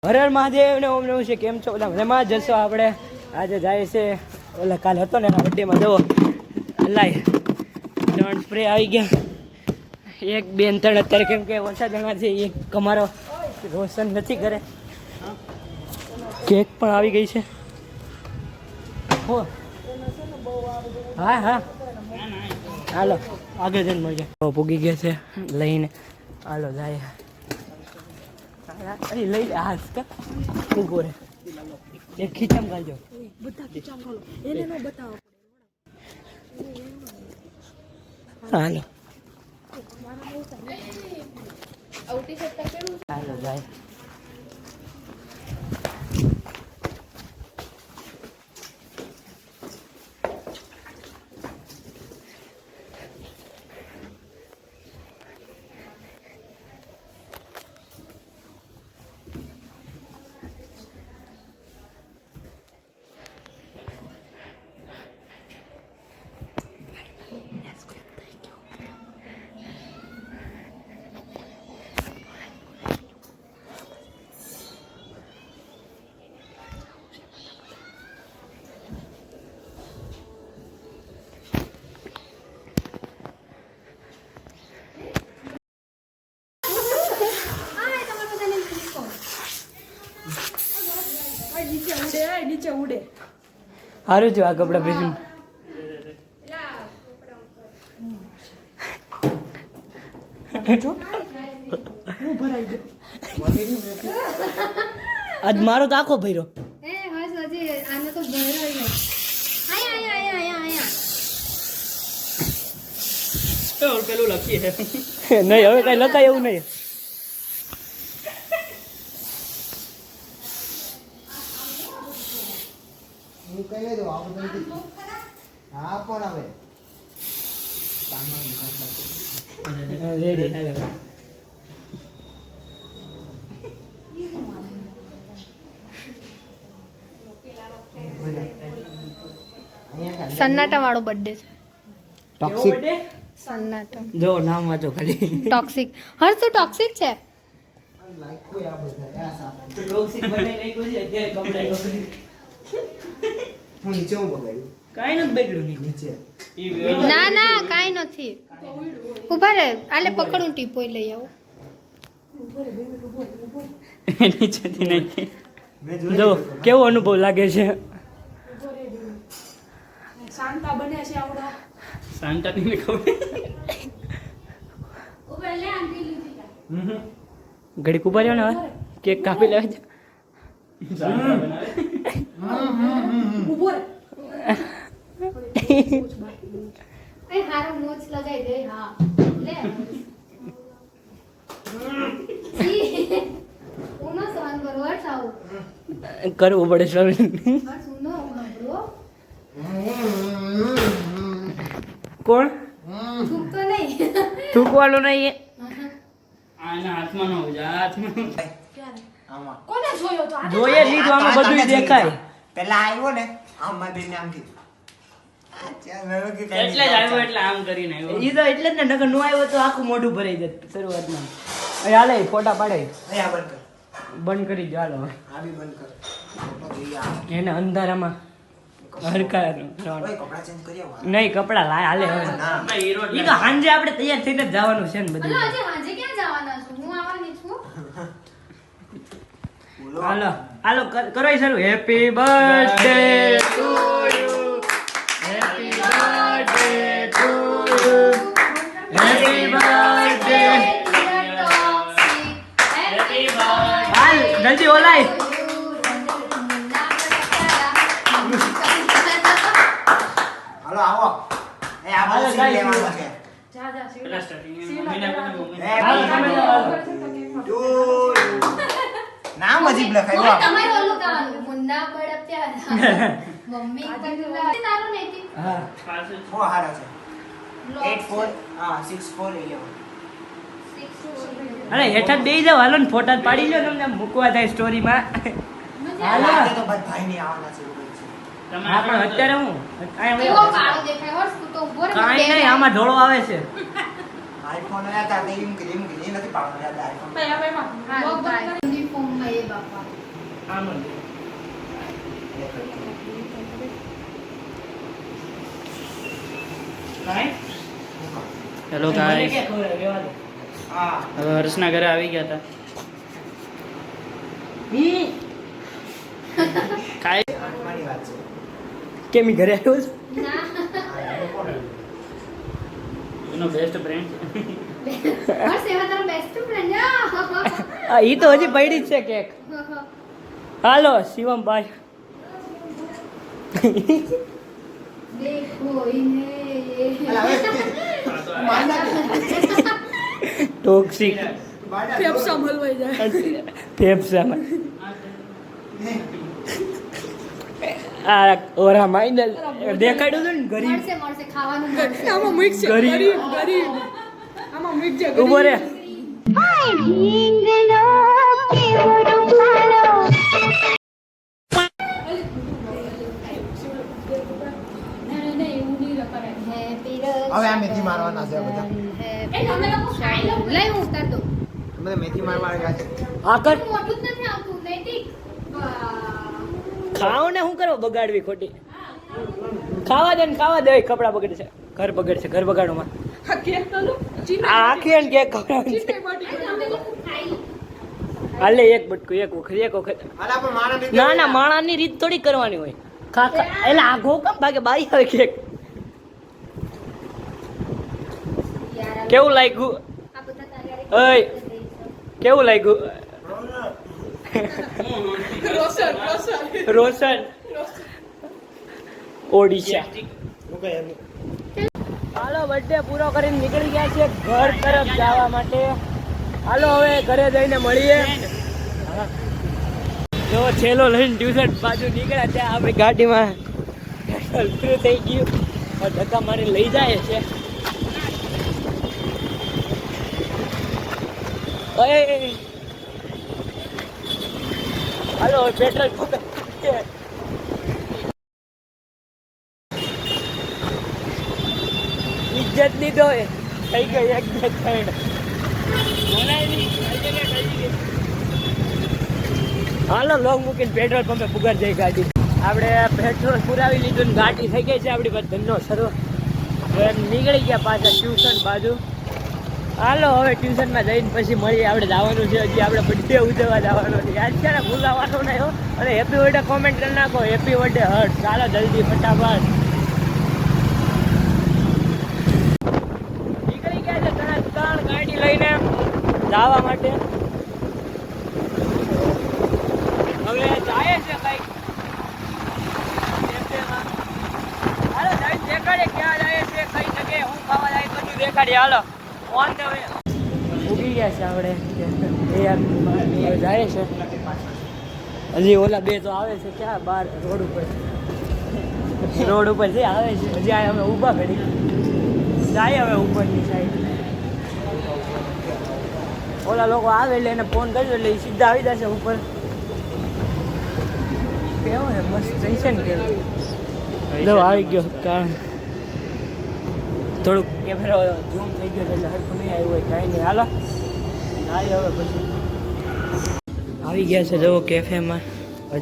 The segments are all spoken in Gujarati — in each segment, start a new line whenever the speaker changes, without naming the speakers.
હર હર મહાદેવ ને ઓમ નમઃ શિવાય. કેમ છો? મજામાં જશો આપણે? આજે જાય છે ઓલા કાલે હતો ને એના બર્થડેમાં જવો લાય 3 સ્પ્રે આવી ગયા. 1 2 3 અત્યારે કેમ કે ઓછા જણા છે. એક અમારો રોશન નથી કરે. કેક પણ આવી ગઈ છે. હા હા હાલો આગળ જઈને મળીએ. પૂગી ગયા છે લઈને. હાલો જાય. અરે લઈ લે હાથ કા ઉભો રે. એક ખીચામ ગાલજો. બધા ખીચામ ગાલો. એને નો બતાવો. હાલો હાલો જાય. નીચે ઉડે સારું જો આ કપડા પહેરીને આજ મારો તો આખો ભર્યો. પેલું લખીએ નહીં હવે કઈ લખાય એવું નહીં.
સન્નાટા વાળો બર્થડે છે.
ટોક્સિક
સન્નાટા
જો નામ વાંચો ખાલી.
ટોક્સિક હર તો ટોક્સિક છે.
ટોક્સિક બને નહીં કોઈ અત્યારે કપડા હું નીચે હું બગાડ્યું કાઈ નથી બગડ્યું નીચે.
ના ના કાઈ નથી. ઉભા રે આલે પકડું ટીપોઈ લઈ આવો.
નીચેથી નહીં જો કેવો અનુભવ લાગે છે. શાંતા બને છે આવડા શાંતા ની ખબર ઉપર લે આંટી લીધી ઘડી કુપા રહ્યો ને હવે કેક કાપી લેવા છે. ઉભો રે
એ હારો મોચ લગાઈ દે. હા લે ઉનો સવાન બરોબર થાવ
કરવું પડે સર.
બસ ઉનો બરો
કોણ
થૂક તો નહીં
થૂકવાનું નહીં.
આના હાથમાં ન હોય હાથમાં
આમાં
કોને જોયો તો
જોઈએ લીધું આમાં બધું દેખાય.
પેલા આવ્યો ને આમાં બેન આમ કીધું
એટલે જ આવ્યો એટલે આમ કરીને આવ્યો.
ઈ તો એટલે જ ને નકર નો આવ્યો તો આખું મોઢું ભરાઈ જત શરૂઆતમાં. અહીં હાલે ફોટા પાડે
અહીંયા બંધ કર
બંધ કરી દો હાલો.
આ બી બંધ કર ફોટો જોઈએ આ
એને અંધારામાં હરકા
ઓય કપડા ચેન્જ કરી આવો
નહીં કપડા લાય હાલે હવે.
ના
આપણે હીરો જ
ઈ તો સાંજે આપણે તૈયાર થઈને જ જવાનું છે ને બધું.
હલો આજે હાજે ક્યાં જવાના છો? હું આવવાની છું.
બોલો
હાલો હાલો કરો sir. Happy birthday to you happy birthday to you happy birthday. હાલ જલ્દી ઓલાય.
હાલો આવો એ આ
હાલો,
બધું
guys,
લેવાનું છે
પેલા starting મમ્મીને બોલે,
હાલો,
નામ અજીબ લખાયું
ઓય,
આ.
તમારે ઓલું ગાવાનું. મુન્ના બડા પ્યારા મમ્મી પગલા તારું નહીં
હા
પાછું
બહુ સારા છે
લો
84 હા 6411
અરે હેઠળ બેસી જાવ હાલો ને ફોટા જ પાડી લો તમને મૂકવા થાય સ્ટોરીમાં. હાલો
આજે તો બસ ભાઈ ની આવવાના છે એવું છે
તમારે
હા પણ અત્યારે હું
એવો કાળો દેખાય હર્ષ તું તો ઉભો રહે.
કાંઈ નહીં આમાં ઢોળો આવે છે.
આઈફોન આયા તા તે એમ કે નથી પાડવાનો યાદ આઈફોન.
હા બાય યુનિફોર્મમાં એ બાપા
આમ
હેલો ગાઈસ,
હા
હવે હર્ષના ઘરે આવી ગયા હતા. ખાઈ
આઠમાની વાત છે.
કેમ ઈ ઘરે આવ્યો છે?
ના
એનો બેસ્ટ ફ્રેન્ડ.
બસ એવા તારો બેસ્ટ ફ્રેન્ડ
હા ઈ તો હજી પડી જ છે કેક. હાલો શિવમભાઈ.
દેખો ઇને
અલા હવે માર નાખ.
ટોક્સિક
ફેફસામાં
ફેફસામાં આ ઓરા માઇનલ દેખાડ્યું હતું ને ગરીબ
મળશે મળશે ખાવાનું મળશે
ગરીબ ઉભો રે.
હવે આ મેથી મારવાના છે બધા.
લઈ હું ઉતાર દઉં
બધા મેથી મારવા આવ્યા છે.
આ કર
મોટું જ નથી આવતું નૈતિક
ખાઓ ને શું કરો બગાડવી ખોટી ખાવા દે કપડા બગડશે ઘર બગડશે ઘર બગાડોમાં આખી કેક ખવડાવવાની છે. હાલે એક બટકું એક વખત
અલા પણ મારા લીધે
ના ના માણાની રીત થોડી કરવાની હોય ખા એટલે આઘો કમ ભાગે બારી આવે કેક કેવું લાગ્યું
આ બધા
ઓય કેવું લાગ્યું રોશન ઓડિશા હાલો બર્થડે પૂરો કરીને નીકળી ગયા છે ઘર તરફ જવા માટે. હાલો હવે ઘરે જઈને મળીએ. જો છેલ્લો લઈને ટ્યુશન બાજુ નીકળ્યા ત્યાં આપણી ગાડીમાં પૂરું થઈ ગયું ધક્કા મારી લઈ જાય છે. ઓય હાલો પેટ્રોલ પંપ ઇજ્જત લીધો થઈ ગઈ એક બે ત્રણ હાલો લોંગ મૂકીને પેટ્રોલ પંપે પુગાર જાય ગાડી. આપણે પેટ્રોલ પુરાવી લીધું ને ગાડી થઈ ગઈ છે આપણી પાસે ધંધો શરૂ. હવે નીકળી ગયા પાછા ટ્યુશન બાજુ. હાલો હવે ટ્યુશનમાં જઈને પછી મળીએ. આપણે જવાનું છે હજી આપણે બર્થડે ઉજવવા જવાનો છે. યાદ છે ને ભૂલાવાનો નહીં હો. અને હેપી બર્થડે કોમેન્ટ કરી નાખો હેપી બર્થડે હર્ટ. ચાલો જલ્દી ફટાફટ નીકળી ગયા છે ત્રણ ગાડી લઈને જવા માટે. હવે જાય છે કંઈક હાલો જઈને દેખાડે ક્યાં જાય છે કઈ જગ્યાએ હું ખાવા જાય બધું દેખાડીએ. હાલો ઓન ધ વે ઉગી ગયા છે આપણે એ જાય છે. હજી ઓલા બે તો આવે છે ક્યાં બહાર રોડ ઉપર જે આવે છે હજી આ અમે ઊભા કરી જાય. હવે ઉપરની સાઈડ ઓલા લોકો આવે એટલે એને ફોન કરજો એટલે સીધા આવી જશે ઉપર. કેવો છે મસ્ત થઈ છે ને કેવું જો આવી ગયો કારણ થોડુંક કેમેરો ઝૂમ થઈ ગયો એટલે હરખું નહીં આવ્યું હોય કાંઈ નહીં. હાલો આવી હવે પછી આવી ગયા છે જુઓ કેફેમાં.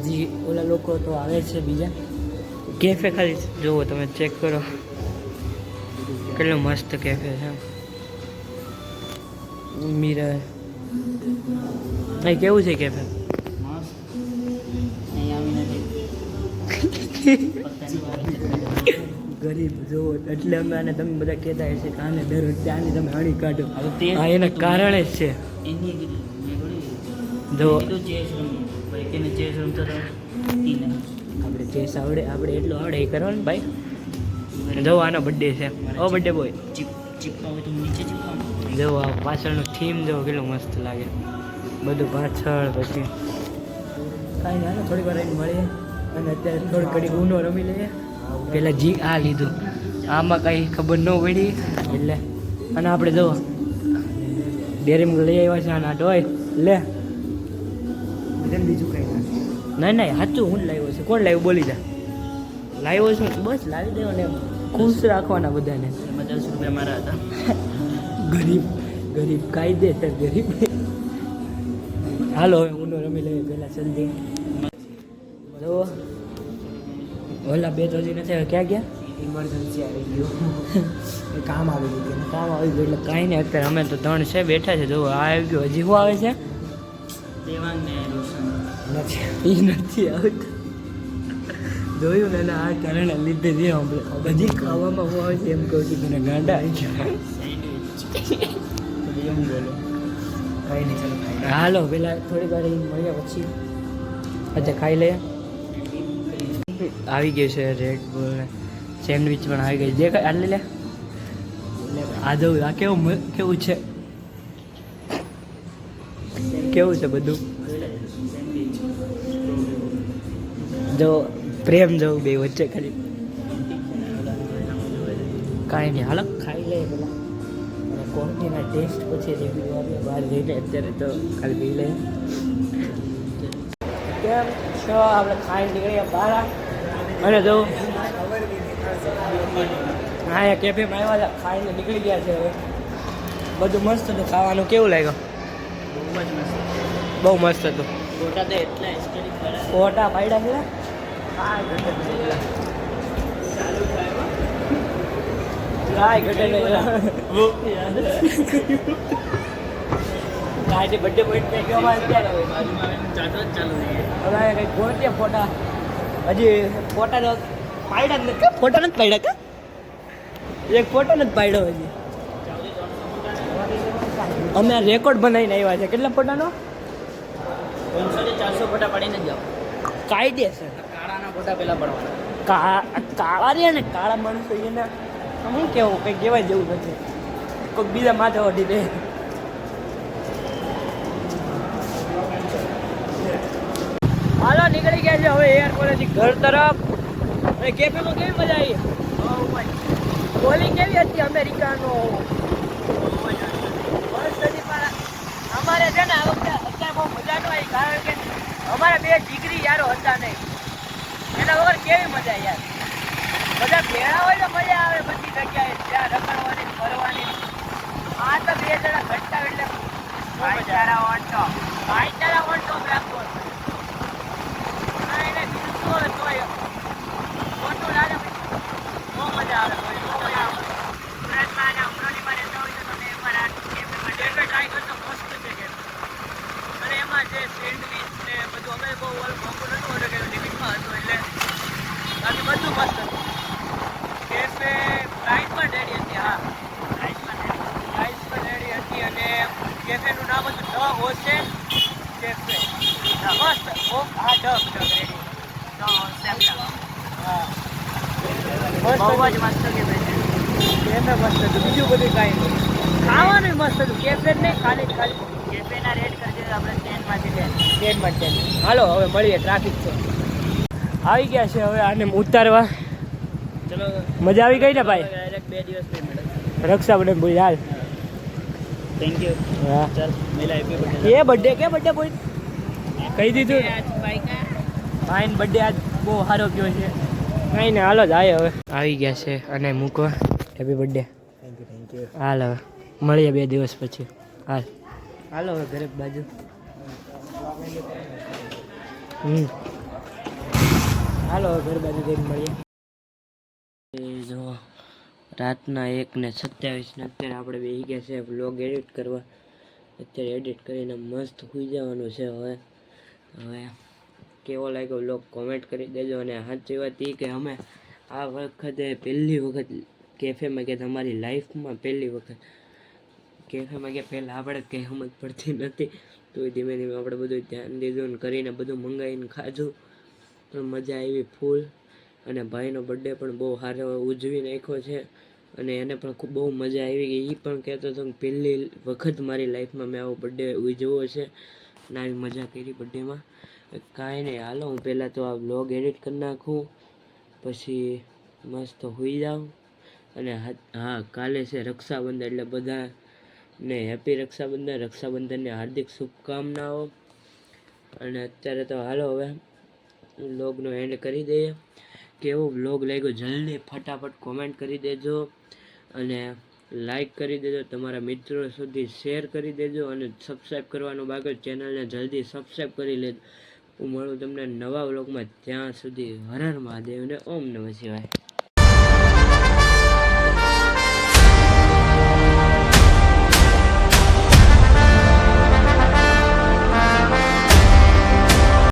હજી ઓલા લોકો તો આવે છે બીજા. કેફે ખાલી જુઓ તમે ચેક કરો કેટલું મસ્ત કેફે છે. મિરર અહીં કેવું છે કેફે? ગરીબ જો એટલે અમે આને તમે બધા કહેતા હશે કે આને દર વખતે આની તમે હણી કાઢો. હા એના કારણે જ છે. જો આપણે ચેસ આવડે આપણે એટલું આવડે એ કરવાનું ભાઈ. જો આનો બર્થડે છે. ઓ બર્થડે બોય જો આ પાછળનું થીમ જો કેટલું મસ્ત લાગે બધું પાછળ. પછી કાંઈ ના થોડી વાર આવીને મળીએ અને અત્યારે થોડી ઘડી ઊનો રમી લઈએ. પેલા જી આ લીધું આમાં કાંઈ ખબર ન પડી એટલે. અને આપણે જો ડેરીમાં લઈ આવ્યા છે આના હોય લે બીજું કંઈ ના નહીં સાચું હું લાવ્યો છે. કોણ લાવ્યું બોલી જા. લાવ્યો છું બસ લાવી દેવો ને ખુશ રાખવાના બધાને. 10 રૂપિયા મારા હતા ગરીબ ગરીબ કાયદેસર ગરીબ. હાલો હવે ઊનો રમી લઈએ પહેલાં જલ્દી. જો ઓલા બે તો હજી નથી આવ્યા. ક્યાં ગયા?
ઇમરજન્સી આવી ગયું. એ કામ આવી ગયું.
કામ આવી ગયું એટલે કાંઈ નહીં. અત્યારે અમે તો 3 છે બેઠા છે. જો આ આવી ગયું. હજી શું આવે છે?
દેવાંગ ને રોશન.
નથી
એ નથી આવતું. જોયું ને આ કારણે લીધે જે હજી ખાવામાં હું આવે છે એમ કહું છું તને ગાંડા આવી ગયા.
એવું બોલો.
કઈ નહીં ચાલો ખાઈ
હાલો પેલા થોડી વાર મળ્યા પછી અચ્છા ખાઈ લઈએ. આવી ગયું છે રેડ બુલ સેન્ડવિચ પણ આવી ગઈ. જે આ લે આ જવું. આ કેવું કેવું છે? કેવું છે બધું? જો પ્રેમ જવું બે વચ્ચે ખાલી કાંઈ નહીં. હાલો ખાઈ લે પેલા કોફીના ટેસ્ટ પછી રિવ્યુ આપીએ બહાર જઈને. અત્યારે તો ખાલી પી લઈએ. કેમ છો? આપણે ખાઈ નીકળીએ બહાર અને જો હા એ કેફેમાં આવ્યા હતા. ખાઈને નીકળી ગયા છે. હવે બધું મસ્ત હતું. ખાવાનું કેવું લાગ્યું? બહુ મસ્ત હતું.
ફોટા તો એટલા એસ્ટેટિક વાળા.
ફોટા પાડ્યા છે. કાંઈ ઘટે નહીં. બર્થડે પોઈન્ટ મેં કહેવા અત્યારે હવે
બાજુમાં આવીને ચાટો જ ચાલુ થઈ ગયો.
હવે કંઈક ગોળીએ ફોટા. હજી ફોટા તો પાડ્યા જ નથી. ફોટા નથી પાડ્યા કા? એક ફોટો નથી પાડ્યો હજી. અમે આ રેકોર્ડ બનાવીને આવ્યા છે. કેટલા ફોટાનો?
300 થી 400 ફોટા પાડીને જ જાઓ.
કાયદેસર.
કાળાના ફોટા પહેલા પડવાના.
કાળા રે ને કાળા માણસો એને શું કેવું કંઈ કહેવાય જેવું નથી. કોઈક બીજા માથે ઓઢી દે. હાલો નીકળી ગયા છે હવે એરપોર્ટથી ઘર તરફ. અને કેફેમાં કેવી મજા આવી? બોલિંગ કેવી હતી અમેરિકાનો? અમારે છે ને આ વખતે અત્યારે બહુ મજા ન આવી કારણ કે અમારા 2 ડિગ્રી યારો હતા નહીં. એના વગર કેવી મજા યાર. બધા ભેળા હોય તો મજા આવે બધી જગ્યાએ ત્યાં રખડવાની ફરવાની. આ તો 2 જણા ઘટતા એટલે ભાઈચારા વાંચો રાખો. એને બીજું તોય ખોટું લાગે બહુ મજા આવે. ટ્રાય કરતો મસ્ત છે. અને એમાં જે સેન્ડવીચ ને બધું અમે બહુ મોંઘું નતું ઓર્ડર કર્યું. લિમિટમાં હતું એટલે બાકી બધું મસ્ત હતું. કેફે પ્રાઇસ પણ રેડી હતી. હા પ્રાઇસ પણ રેડી હતી. અને કેફેનું નામ હતું ધ હોસ્ટેલ કેફે. મસ્ત. હા ધ રેડી હા બહુ જ મસ્ત કેફે છે. કેફે મસ્ત હતું. બીજું બધું કાંઈ નહીં. ખાવાનું મસ્ત હતું. કેફે નહીં ખાલી
કેફેના રેટ કરજે આપણે 10માંથી 10.
10 હાલો હવે મળીએ. ટ્રાફિક છે. આવી ગયા છે હવે આને ઉતારવા.
ચલો
મજા આવી ગઈ ને ભાઈ?
ડાયરેક્ટ 2 દિવસ નહીં મળે.
રક્ષાબંધન બોલ હાલ.
Thank you.
હા
ચાલ મેલા હેપી બર્થડે.
એ બર્થડે બોય કહી દીધું. ફાઇન બર્થડે આજ બહુ સારો ગયો છે. કાંઈ ને હાલો જાય હવે. આવી ગયા છે અને મૂકવા. Happy birthday.
Thank you.
હાલ હવે મળીએ 2 દિવસ પછી. હાલો હવે ઘરે બાજુ. હાલો હવે ઘર બાજુ જઈને મળીએ. જો રાતના 1:27 ને અત્યારે આપણે બેસી ગયા છે વ્લોગ એડિટ કરવા. અત્યારે એડિટ કરીને મસ્ત સૂઈ જવાનું છે. હવે કેવો લાગ્યો વ્લોગ કોમેન્ટ કરી દેજો. અને સાચી વાત એ કે અમે આ વખતે પહેલી વખત કેફેમાં ગયા. તમારી લાઈફમાં પહેલી વખત કેફેમાં ગયા. પહેલાં આપણે કંઈ સમજ પડતી નથી તો ધીમે ધીમે આપણે બધું ધ્યાન દીધું ને કરીને બધું મંગાવીને ખાધું. પણ મજા આવી ફૂલ. અને ભાઈનો બર્થડે પણ બહુ સારો ઉજવી નાખ્યો છે. અને એને પણ ખૂબ બહુ મજા આવી ગઈ. એ પણ કહેતો હતો કે પહેલી વખત મારી લાઈફમાં મેં આવો બર્થડે ઉજવ્યો છે અને આવી મજા કરી બર્થડેમાં. કાંઈ નહીં હાલો હું પહેલાં તો આ વ્લોગ એડિટ કરી નાખું પછી મસ્ત સૂઈ જાઉં. અને હા કાલે છે રક્ષાબંધન એટલે બધાને હેપી રક્ષાબંધન. રક્ષાબંધનની હાર્દિક શુભકામનાઓ. અને અત્યારે તો હાલો હવે વ્લોગનો એન્ડ કરી દઈએ. કેવો વ્લોગ લાગ્યો જલ્દી ફટાફટ કોમેન્ટ કરી દેજો. અને લાઈક કરી દેજો, તમારા મિત્રો સુધી શેર કરી દેજો અને સબસ્ક્રાઈબ કરવાનું બાકી ચેનલને જલ્દી સબસ્ક્રાઈબ કરી લેજો. હું મળું તમને નવા વ્લોગમાં, ત્યાં સુધી હર હર મહાદેવ ને ઓમ નમઃ શિવાય.